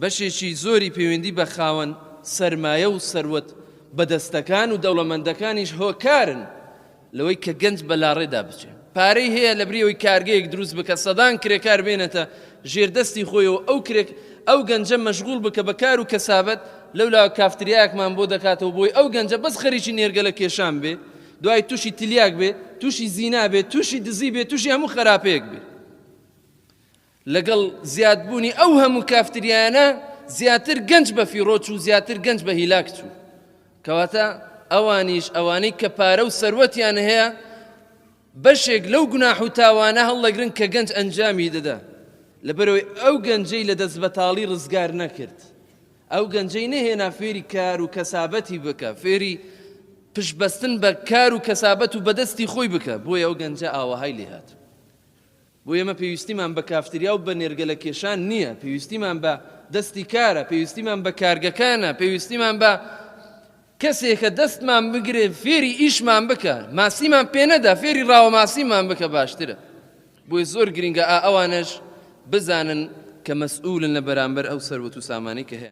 بەشێکی زۆری پەیوەندی بە خاوەن سەرمایە و سەروەت بەدەستەکان و دەوڵەمەندەکانیش هۆکارن لەوەی کە گەنج بەلاڕێدا بچێت. پارەی هەیە لە بریەوەی کارگەیەک دروست بکە، سەدان کرێکار بێنێتە ژێردەستی خۆیەوە، ئەو گەنجە مەشغوڵ بکە بە کار و کەسابەت، لەولا کافتریایەکمان بۆ دەکاتەوە بۆی ئەو گەنجە بەس خەریکی نێرگەلە کێشان بێ، دوای تووشی تلیاک بێ، تووشی زینا بێ، تووشی دزی بێ، تووشی هەموو خراپەیەک بێ. لەگەڵ زیادبوونی ئەو هەموو کافتریایانە زیاتر گەنج بە فیڕۆ چوو، زیاتر گەنج بە هیلاک چوو. کەواتە ئەوانیش ئەوانەی کە پارە و سەروەتیان هەیە بەشێک لەو گوناح و تاوانە هەڵدەگرن کە گەنج ئەنجامی دەدا، لەبەرەوەی ئەو گەنجەی لە دەست بەتاڵی ڕزگار نەکرد، ئەو گەنجەی نەهێنا فێری کار و کەسابەتی بکە، فێری پشتبەستن بە کار و کەسابەت و بەدەستی خۆی بکە، بۆیە ئەو گەنجە ئاوەهای لێ هات. بۆ ئێمە پێویستیمان بە کافتریا و بە نێرگەلە کێشان نییە، پێویستیمان بە دەستی کارە، پێویستیمان بە کارگەکانە، پێویستیمان بە کەسێکە دەستمان بگرێ فێری ئیشمان بکە، ماسیمان پێ نەدا، فێری ڕاوە ماسیمان بکە باشترە. بۆی زۆر گرنگە ئەوانش بزانن کە مەسئولن لە بەرامبەر ئەو سەروەت و سامانەی کە هەیە.